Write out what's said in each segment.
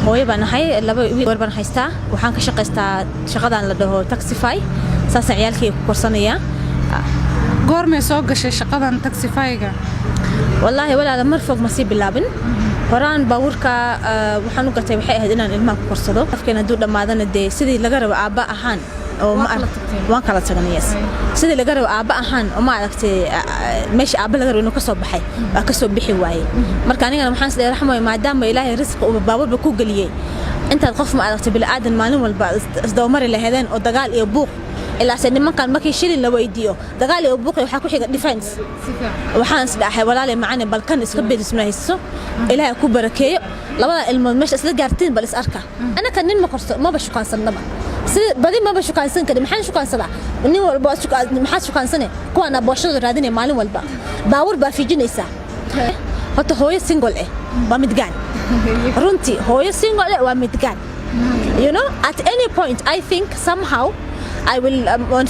hooyo baan ahay laba wiil baan haystaa waxaan ka shaqaystaa shaqadan la dhaho taxify saas ciyaalkii ku korsanaya goormee soo gashay shaqadan taxify-ga wallahi walaal mar fog ma sii bilaabin horaan baaburka waxaan u gatay waxay ahayd inaan ilmaha ku korsado afkeen haduu dhamaadana sidii laga rabo aaba ahaan oo ma waan kala tagnay sidii laga rabo aaba ahaan oo ma aragtay meesha aaba laga rabo inuu ka soo baxay waa ka soo bixi waayay marka anigana waxaan isleeyahay raxmo maadaama ilaahay risq uu baaburba ku galiyay intaad qof ma aragtay bil aadan maalin walba isdawmar lahaydeen oo dagaal iyo buuq ilaa nimankan markii shilin la weydiiyo dagaal iyo buuq waxa ku xiga defense waxaan isdhahay walaalay macaan balkan iska beedisnayso ilaahay ku barakeeyo labada ilmood meesha isla gaartiin bal is arka ana kan nin ma korso ma bashukaansanaba sida badi ma bashukaansan kari maxaan shukaansada nin walba maxaa shukaansane kuwana booshada raadinay maalin walba baawur baa fiijinaysa hota hooyo single waa midgaan runtii hooyo single waa midgaan you know at any point I think somehow I will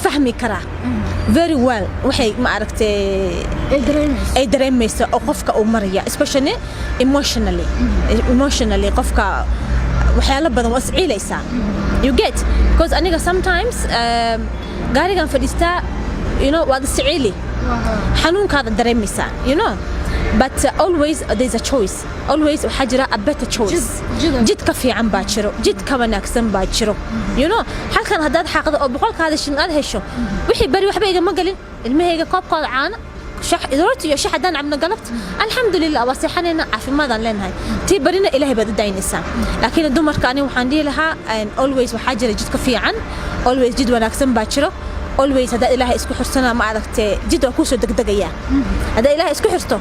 fahmi kara very well waxay ma aragtay ay dareemayso oo qofka uu maraya especially emotionally qofka waxyaalo badan waa isciilaysa you get because aniga sometimes gaarigan fadhiistaa you know waa isciili xanuunkaada dareemaysa you know but always there's a choice always waxa jira a better choice jid ka fiican baa jiro jid ka wanaagsan baa jiro you know halkan hadaad xaqdo oo boqolkaada shin aad hesho wixii bari waxba iga ma galin ilmahayga koobkooda caana shax idrooti iyo shax hadaan cabna galabt alxamdulillah wasaxanayna caafimaadaan leenahay tii barina ilaahay baad daynaysaa laakiin dumarka ani waxaan dhihi lahaa always waxa jira jid ka fiican always jid wanaagsan baa jiro always hada ilaahay isku xirsana ma aragtay jid waa ku soo degdegaya hada ilaahay isku xirto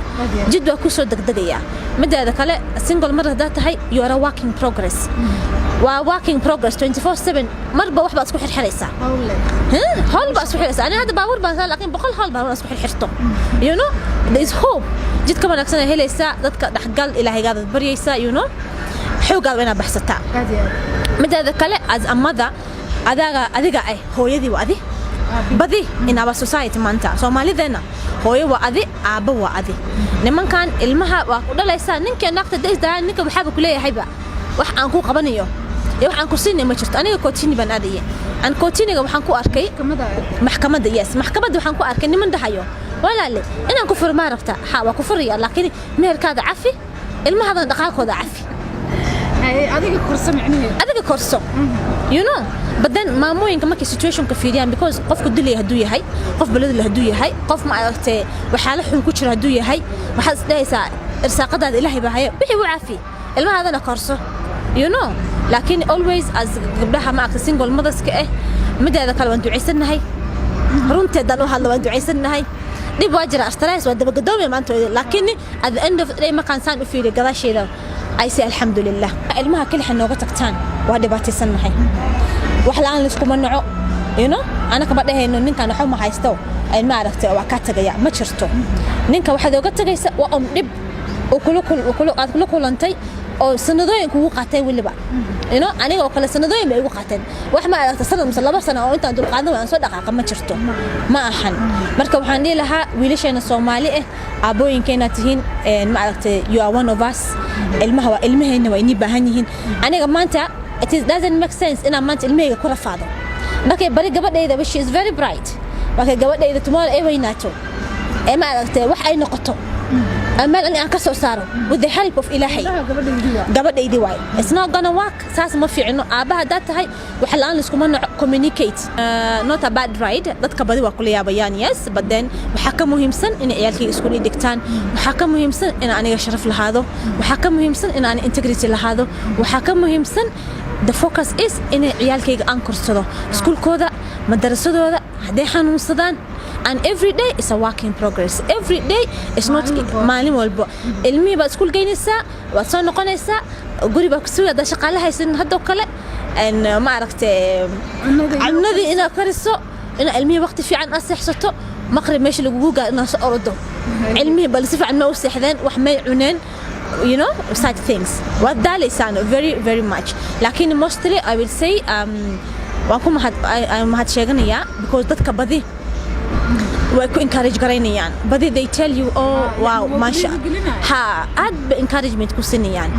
jid waa ku soo degdegaya midaada kale single mar hada tahay you are a working progress waa working progress 24/7 marba wax baad isku xirxiraysaa hol baad isku xiraysaa ana hada baawur baan laakiin boqol hol baan isku xirxirto you know there is hope jid ka wanaagsan helaysa dadka dhaxgal ilaahay gaad bariyaysa you know xoogaad ina baxsataa midaada kale as a mother adiga hooyadii waa adi badi in our society maanta Soomaalideena hooyo waa adi aaba waa adi nimankan ilmaha waa ku dhalaysa ninka naaqta deysdaa ninka waxa ku leeyahayba wax aan ku qabanayo iyo wax aan ku siinay ma jirto aniga kootini baan aadayay aan kootiniga waxaan ku arkay maxkamadda maxkamadda waxaan ku arkay niman dhahayo walaale inaan ku furmaa rabta waa ku furiya laakiin meherkaada cafi ilmahadan dhaqaaqooda cafi adiga korso micnaheedu adiga korso you know but then maamooyinka markay situation ka fiiriyaan because qofku dilay haduu yahay qof balad haduu yahay qof ma aragtay waxa la xun ku jira haduu yahay waxa isdaysaa irsaaqadaada ilaahay baa haya wixii uu caafi ilmahaadana korso you know laakiin always as gabdhaha ma aragtay single mothers ka midaada kale waan duceysanahay runteedan u hadlo waan duceysanahay dib waa jira astarays waa daba gadoomi maanta laakiin at the end of the day ma kan saan u fiiriyo gadaasheeda ay si alxamdulillah ilmaha kale xanooga tagtaan waa dhibaataysannahay wax laan la isku manaco you know ana kama dhahayno ninkan waxa ma haysto ay ma aragtay waa ka tagaya ma jirto ninka waxa uga tagaysa waa dib oo kula kulantay oo sanadooyin kugu qaatay waliba you know aniga oo kale sanadooyin bay ugu qaateen wax ma aragtay sanad mise laba sano oo intaan dul qaadan waan soo dhaqaaqa ma jirto ma ahan marka waxaan dhihi lahaa wiilasheena Soomaali aabooyinkeena tihiin ma aragtay you are one of us ilmaheena waa inii baahan yihiin aniga maanta it doesn't make sense in a maanta ilmahayga ku rafaado markay bari gabadhayda she is very bright markay gabadhayda tomorrow ay weynaato ma aragtay wax ay noqoto amal aan ka soo saaro with the help of ilaahay gabadhaydii waay it's not gonna work saas ma fiicno aabaha dad tahay wax laan la isku communicate not a bad ride dadka badi waa kula yaabayaan yes but then waxa ka muhiimsan in ciyaalkii isku dhigtaan waxa ka muhiimsan in aniga sharaf lahaado waxa ka muhiimsan in aan integrity lahaado waxa ka muhiimsan the focus is in ciyaalkayga aan korsado iskuulkooda madarasadooda haday xanuunsadaan and every day is a work in progress every day is not maalin walba ilmihi ba iskuul geynaysaa waa soo noqonaysaa guri ba ku soo wada shaqaale haysan hadoo kale and ma aragtay cunadii ina kariso ina ilmihi waqti fiican asaxsato maqrib meesha lagu gaar ina soo ordo ilmihi bal si fiican ma u seexdeen wax may cuneen you know such things what that is very very much laakiin mostly I will say waan ku mahad sheeganayaa because dadka badi way ku encourage garaynayaan but they tell you oh wow maasha ha aad ba encouragement ku sinayaan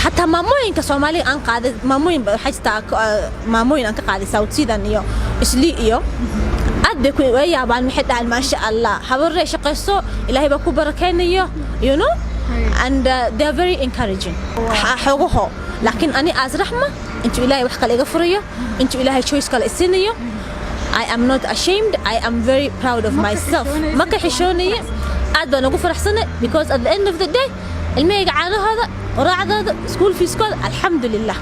hatta maamooyinka Soomaaliga aan qaaday maamooyin waxay jirtaa maamooyin aan ka qaaday South Sudan iyo isli iyo aad bay ku yaabaan maxay dhaal maasha Allah habarre shaqayso ilaahay ba ku barakeynayo you know and they are very encouraging xogaho laakiin ani as rahma intu ilaahay wax kale iga furiyo intu ilaahay choice kale isinayo I am not ashamed. I am very proud of myself. ما كحشوني أدبا نقول فرحسنة because at the end of the day المية عانوا هذا وراعد هذا school في school الحمد لله.